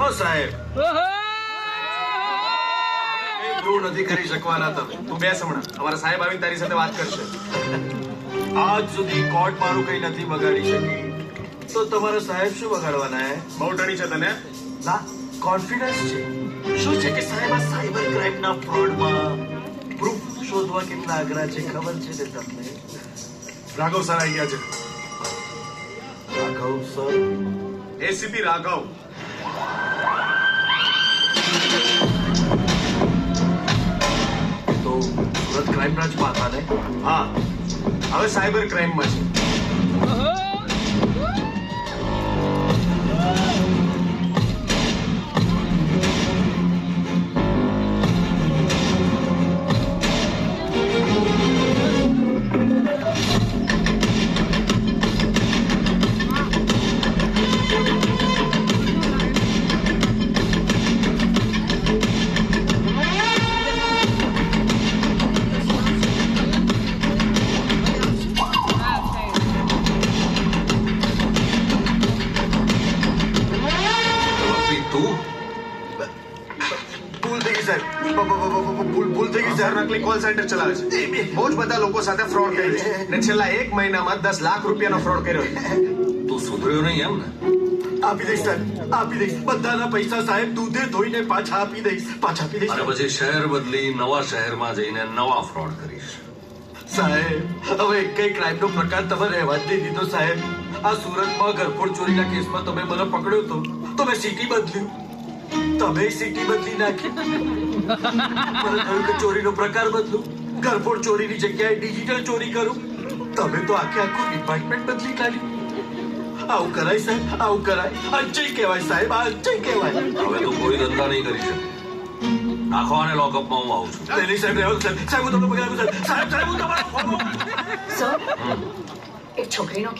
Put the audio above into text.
ઓ સાહેબ પ્રૂવ નથી કરી શકવાના તમે. તું બેસ હમણાં. અમારા સાહેબ આવીને તારી સાથે વાત કરશે. આજ સુધી કોર્ટ મારું કઈ નથી બગાડી શકી તો તમારા સાહેબ શું બગાડવાના હે? બહુ ડરી છે તને. ના કોન્ફિડન્સ છે. શું છે કે સાહેબ આ સાયબર ક્રાઇમના ફ્રોડમાં પ્રૂફ શોધવા કેટલા અઘરા છે ખબર છે ને તમને? રાઘવ સર આવી ગયા છે. રાઘવ સર? એસીપી રાઘવ. તો સુરત ક્રાઇમ બ્રાન્ચમાં હતા ને? હા, હવે સાયબર ક્રાઇમમાં છે. ભૂલ થઈ ગઈ સાહેબ. ભૂલ થઈ ગઈ સર. નકલી કોલ સેન્ટર ચલાવે છે. બહુ જ બધા લોકો સાથે ફ્રોડ કર્યો છે ને છેલ્લા 1 મહિનામાં 10 લાખ રૂપિયાનો ફ્રોડ કર્યો છે. તું સુધર્યો નહીં એમ ને? આપી દઈશ સાહેબ, આપી દઈશ. બધાના પૈસા સાહેબ દૂધે ધોઈને પાછા આપી દઈશ. અને પછી શહેર બદલી નવા શહેરમાં જઈને નવા ફ્રોડ કરીશ. સાહેબ હવે કઈ ક્રાઇમનો પ્રકાર તમે રહેવા જ નહીં દીધો સાહેબ. આ સુરતમાં ઘરફોડ ચોરીના કેસમાં તમે મને પકડ્યો તો મેં સિટી બદલ્યું. તમે સિટી બદલી નાખી. મને થયું કે ચોરીનો પ્રકાર બદલું. ઘરફોડ ચોરીની જગ્યાએ ડિજિટલ ચોરી કરું. તમે તો આખું ડિપાર્ટમેન્ટ બદલી કાઢ્યું. આવું કરાય સાહેબ, આવું કરાય? અજય કહેવાય સાહેબ, આ અજય કહેવાય. હવે તો કોઈ ધંધા નહીં કરી શકે. નાખો અને લોકઅપમાં હું આવું છું. નહીં સાહેબ, રહેવા દો સાહેબ. સાહેબ હું તમને પકડાવું સાહેબ. સાહેબ હું તમારો સર એક છોકરીનો